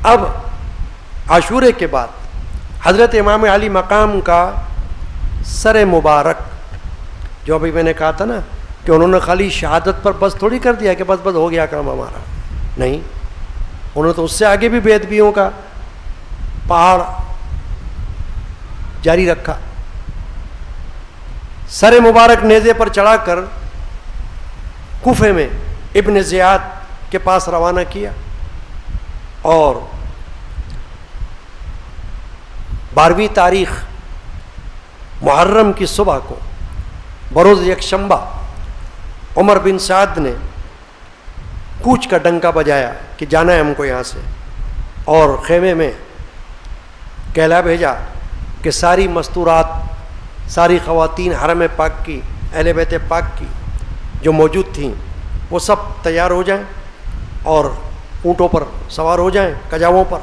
اب عاشورے کے بعد حضرت امام علی مقام کا سر مبارک، جو ابھی میں نے کہا تھا نا کہ انہوں نے خالی شہادت پر بس تھوڑی کر دیا کہ بس ہو گیا کام ہمارا، نہیں، انہوں نے تو اس سے آگے بھی بے ادبیوں کا پہاڑ جاری رکھا. سر مبارک نیزے پر چڑھا کر کوفے میں ابن زیاد کے پاس روانہ کیا، اور 12ویں تاریخ محرم کی صبح کو بروز یکشنبہ عمر بن سعد نے کوچ کا ڈنکا بجایا کہ جانا ہے ہم کو یہاں سے، اور خیمے میں کہلا بھیجا کہ ساری مستورات، ساری خواتین حرم پاک کی، اہل بیت پاک کی جو موجود تھیں وہ سب تیار ہو جائیں اور اونٹوں پر سوار ہو جائیں، کجاووں پر.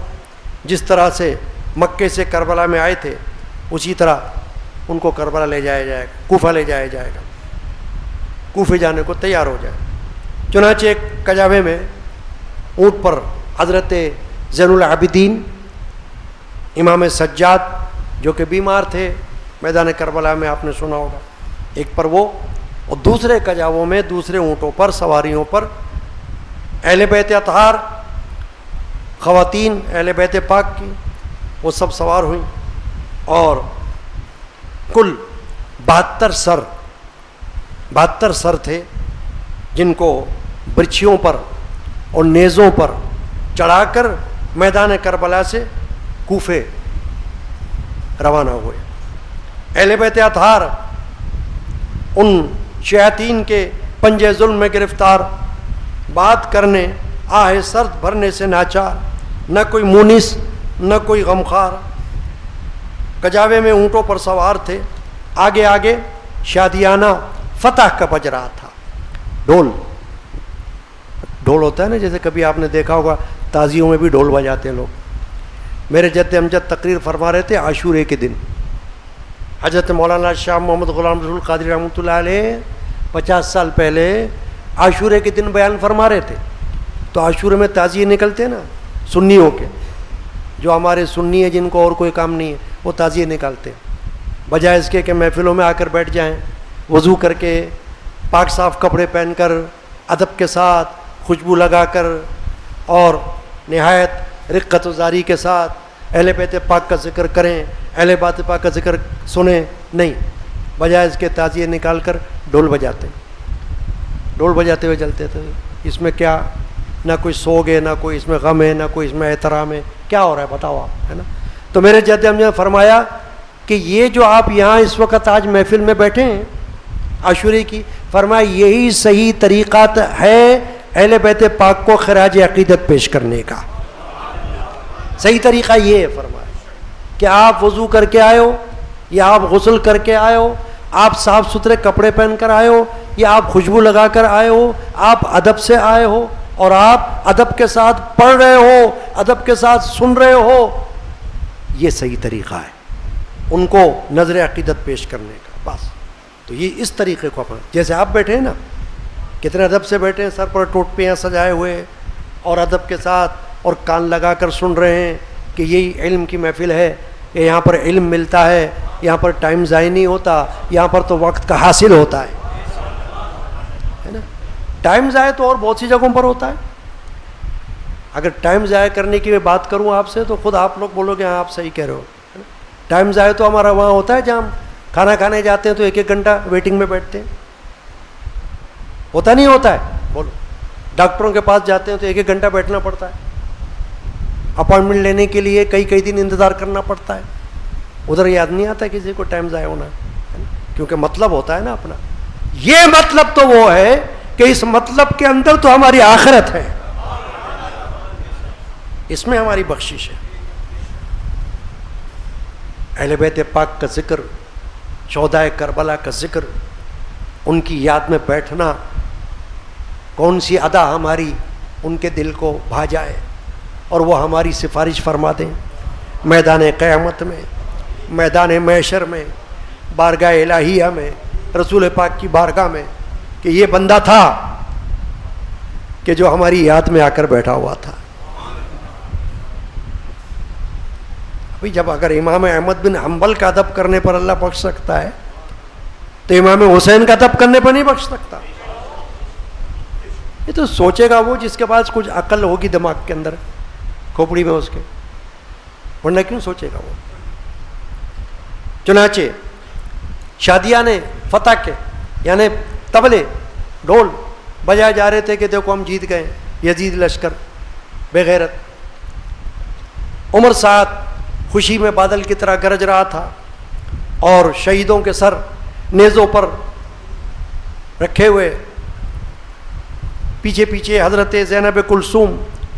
جس طرح سے مکے سے کربلا میں آئے تھے اسی طرح ان کو کربلا لے جایا جائے گا، کوفہ لے جایا جائے گا، کوفے جانے کو تیار ہو جائے. چنانچہ ایک کجاوے میں اونٹ پر حضرت زین العابدین امام سجاد جو کہ بیمار تھے میدان کربلا میں، آپ نے سنا ہوگا، ایک پر وہ، اور دوسرے کجاووں میں دوسرے اونٹوں پر سواریوں پر اہل بیت اطہار، خواتین اہل بیت پاک کی، وہ سب سوار ہوئیں، اور کل 72 سر تھے جن کو برچھیوں پر اور نیزوں پر چڑھا کر میدان کربلا سے کوفے روانہ ہوئے. اہل بیت اطہار ان شیاطین کے پنجے ظلم میں گرفتار، بات کرنے آہ سرد بھرنے سے ناچار، نہ کوئی مونس نہ کوئی غمخوار. کجاوے میں اونٹوں پر سوار تھے، آگے آگے شادیانہ فتح کا بج رہا تھا. ڈھول ہوتا ہے نا، جیسے کبھی آپ نے دیکھا ہوگا تازیوں میں بھی ڈھول بجاتے ہیں لوگ. میرے جد امجد تقریر فرما رہے تھے عاشورے کے دن، حضرت مولانا شاہ محمد غلام رسول قادری رحمۃ اللہ علیہ 50 سال پہلے عاشورے کے دن بیان فرما رہے تھے. تو عاشورے میں تعزیے نکلتے ہیں نا سنیوں کے، جو ہمارے سنی ہیں جن کو اور کوئی کام نہیں ہے وہ تعزیے نکالتے ہیں، بجائے اس کے کہ محفلوں میں آ کر بیٹھ جائیں، وضو کر کے پاک صاف کپڑے پہن کر ادب کے ساتھ خوشبو لگا کر اور نہایت رقت و زاری کے ساتھ اہل بیت پاک کا ذکر کریں، اہل بیت پاک کا ذکر سنیں. نہیں، بجائے اس کے تعزیے نکال کر ڈھول بجاتے ہوئے چلتے تھے. اس میں کیا، نہ کوئی سوگ ہے، نہ کوئی اس میں غم ہے، نہ کوئی اس میں احترام ہے، کیا ہو رہا ہے بتاؤ آپ، ہے نا. تو میرے جد امجد نے فرمایا کہ یہ جو آپ یہاں اس وقت آج محفل میں بیٹھے ہیں عاشورے کی، فرمایا یہی صحیح طریقہ ہے اہل بیت پاک کو خراج عقیدت پیش کرنے کا. صحیح طریقہ یہ ہے فرمایا کہ آپ وضو کر کے آئے ہو، یا آپ غسل کر کے آئے ہو، آپ صاف ستھرے کپڑے پہن کر آئے ہو، یا آپ خوشبو لگا کر آئے ہو، آپ ادب سے آئے ہو اور آپ ادب کے ساتھ پڑھ رہے ہو، ادب کے ساتھ سن رہے ہو، یہ صحیح طریقہ ہے ان کو نظر عقیدت پیش کرنے کا. بس تو یہ اس طریقے کو اپنا، جیسے آپ بیٹھے ہیں نا، کتنے ادب سے بیٹھے ہیں، سر پر ٹوٹپیاں سجائے ہوئے اور ادب کے ساتھ اور کان لگا کر سن رہے ہیں کہ یہی علم کی محفل ہے، کہ یہاں پر علم ملتا ہے، یہاں پر ٹائم ضائع نہیں ہوتا، یہاں پر تو وقت کا حاصل ہوتا ہے نا. ٹائم ضائع تو اور بہت سی جگہوں پر ہوتا ہے. اگر ٹائم ضائع کرنے کی میں بات کروں آپ سے تو خود آپ لوگ بولو گے ہاں آپ صحیح کہہ رہے ہو. ٹائم ضائع تو ہمارا وہاں ہوتا ہے جہاں ہم کھانا کھانے جاتے ہیں تو 1 گھنٹہ ویٹنگ میں بیٹھتے ہیں، ہوتا نہیں ہوتا ہے؟ بولو. ڈاکٹروں کے پاس جاتے ہیں تو 1 گھنٹہ بیٹھنا پڑتا ہے، اپوائنٹمنٹ لینے کے لیے کئی دن انتظار کرنا پڑتا ہے. ادھر یاد نہیں آتا کسی کو ٹائم ضائع ہونا، کیونکہ مطلب ہوتا ہے نا اپنا. یہ مطلب تو وہ ہے کہ اس مطلب کے اندر تو ہماری آخرت ہے، اس میں ہماری بخشش ہے. اہل بیت پاک کا ذکر، شہدائے کربلا کا ذکر، ان کی یاد میں بیٹھنا، کون سی ادا ہماری ان کے دل کو بھا جائے اور وہ ہماری سفارش فرما دیں میدان قیامت میں، میدان محشر میں، بارگاہ الہیہ میں، رسول پاک کی بارگاہ میں، کہ یہ بندہ تھا کہ جو ہماری یاد میں آ کر بیٹھا ہوا تھا. بھئی جب اگر امام احمد بن حنبل کا ادب کرنے پر اللہ بخش سکتا ہے تو امام حسین کا ادب کرنے پر نہیں بخش سکتا؟ یہ تو سوچے گا وہ جس کے پاس کچھ عقل ہوگی دماغ کے اندر، کھوپڑی میں اس کے، ورنہ کیوں سوچے گا وہ؟ چنانچہ شادیاں نے فتح کے یعنی طبلے ڈھول بجائے جا رہے تھے کہ دیکھو ہم جیت گئے، یزید لشکر بے غیرت۔ عمر سعد خوشی میں بادل کی طرح گرج رہا تھا، اور شہیدوں کے سر نیزوں پر رکھے ہوئے پیچھے پیچھے حضرت زینب کلثوم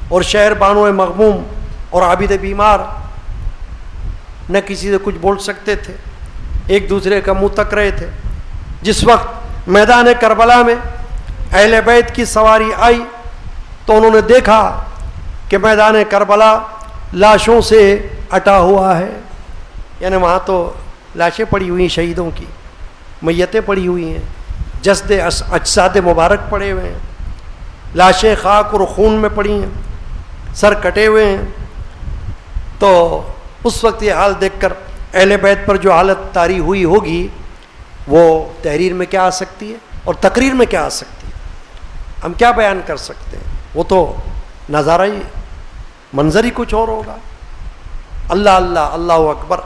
اور شہر بانو مغموم اور عابد بیمار نہ کسی سے کچھ بول سکتے تھے، ایک دوسرے کا منہ تک رہے تھے۔ جس وقت میدان کربلا میں اہل بیت کی سواری آئی تو انہوں نے دیکھا کہ میدان کربلا لاشوں سے اٹا ہوا ہے، یعنی وہاں تو لاشیں پڑی ہوئی ہیں، شہیدوں کی میتیں پڑی ہوئی ہیں، جسد اجساد مبارک پڑے ہوئے ہیں، لاشیں خاک اور خون میں پڑی ہیں، سر کٹے ہوئے ہیں۔ تو اس وقت یہ حال دیکھ کر اہل بیت پر جو حالت طاری ہوئی ہوگی وہ تحریر میں کیا آ سکتی ہے اور تقریر میں کیا آ سکتی ہے؟ ہم کیا بیان کر سکتے ہیں؟ وہ تو نظارہ ہی، منظر ہی کچھ اور ہوگا۔ اللہ اللہ اللہ اکبر،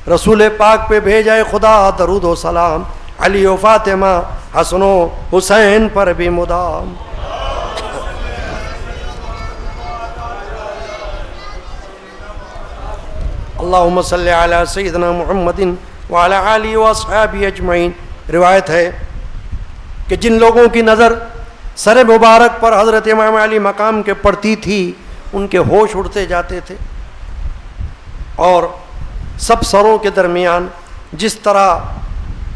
رسول پاک پہ بھیجائے خدا درود و سلام، علی و فاطمہ حسن و حسین پر بھی مدام۔ اللہم صلی علی سیدنا محمد وعلی آلہ واصحابہ اجمعین۔ روایت ہے کہ جن لوگوں کی نظر سر مبارک پر حضرت امام علی مقام کے پڑتی تھی ان کے ہوش اڑتے جاتے تھے، اور سب سروں کے درمیان جس طرح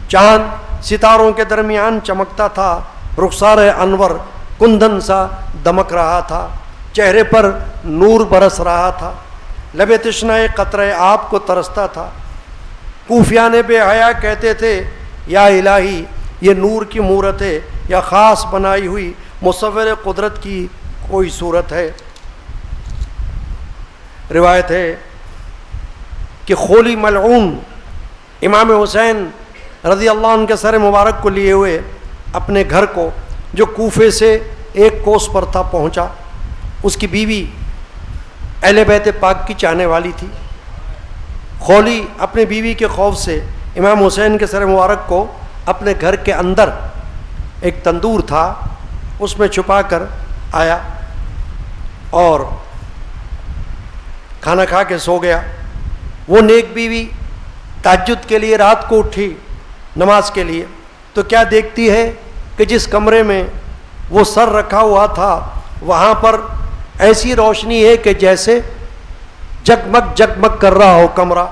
چاند ستاروں کے درمیان چمکتا تھا، رخسار انور کندن سا دمک رہا تھا، چہرے پر نور برس رہا تھا، لب تشنہ قطرہ آپ کو ترستا تھا۔ کوفیان بے حیا کہتے تھے یا الہی یہ نور کی مورت ہے یا خاص بنائی ہوئی مصور قدرت کی کوئی صورت ہے۔ روایت ہے کہ خولی ملعون امام حسین رضی اللہ عنہ کے سر مبارک کو لیے ہوئے اپنے گھر کو جو کوفے سے 1 کوس پر تھا پہنچا۔ اس کی بیوی اہل بیت پاک کی چاہنے والی تھی۔ خولی اپنے بیوی کے خوف سے امام حسین کے سر مبارک کو اپنے گھر کے اندر ایک تندور تھا اس میں چھپا کر آیا اور کھانا کھا کے سو گیا۔ وہ نیک بیوی تہجد کے لیے رات کو اٹھی نماز کے لیے تو کیا دیکھتی ہے کہ جس کمرے میں وہ سر رکھا ہوا تھا وہاں پر ایسی روشنی ہے کہ جیسے جگمگ جگمگ کر رہا ہو کمرہ۔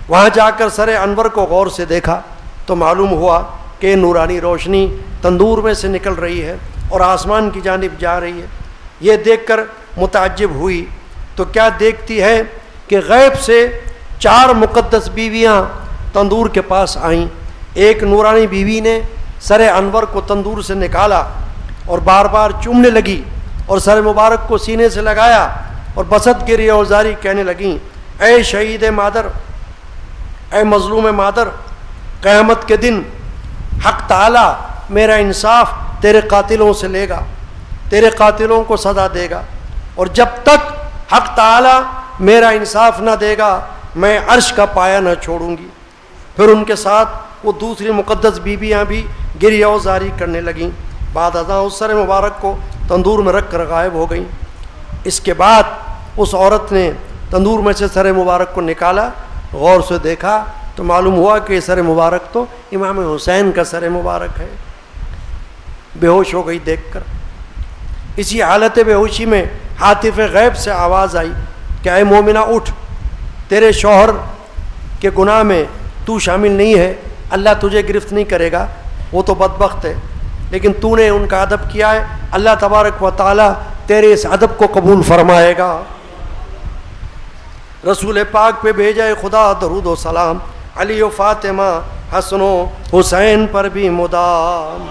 وہاں جا کر سر انور کو غور سے دیکھا تو معلوم ہوا کہ نورانی روشنی تندور میں سے نکل رہی ہے اور آسمان کی جانب جا رہی ہے۔ یہ دیکھ کر متعجب ہوئی تو کیا دیکھتی ہے کہ غیب سے 4 مقدس بیویاں تندور کے پاس آئیں۔ ایک نورانی بیوی نے سر انور کو تندور سے نکالا اور بار بار چومنے لگی اور سر مبارک کو سینے سے لگایا اور بسط گری اور زاری کہنے لگیں، اے شہید مادر، اے مظلوم مادر، قیامت کے دن حق تعالی میرا انصاف تیرے قاتلوں سے لے گا، تیرے قاتلوں کو سزا دے گا، اور جب تک حق تعالی میرا انصاف نہ دے گا میں عرش کا پایہ نہ چھوڑوں گی۔ پھر ان کے ساتھ وہ دوسری مقدس بیویاں بھی گریہ و زاری کرنے لگیں۔ بعد ازاں اس سر مبارک کو تندور میں رکھ کر غائب ہو گئیں۔ اس کے بعد اس عورت نے تندور میں سے سر مبارک کو نکالا، غور سے دیکھا تو معلوم ہوا کہ سر مبارک تو امام حسین کا سر مبارک ہے۔ بے ہوش ہو گئی دیکھ کر۔ اسی حالت بے ہوشی میں ہاتف غیب سے آواز آئی کہ اے مومنہ اٹھ، تیرے شوہر کے گناہ میں تو شامل نہیں ہے، اللہ تجھے گرفت نہیں کرے گا، وہ تو بدبخت ہے، لیکن تو نے ان کا ادب کیا ہے، اللہ تبارک و تعالی تیرے اس ادب کو قبول فرمائے گا۔ رسول پاک پہ بھیجائے خدا درود و سلام، علی و فاطمہ حسن و حسین پر بھی مدام۔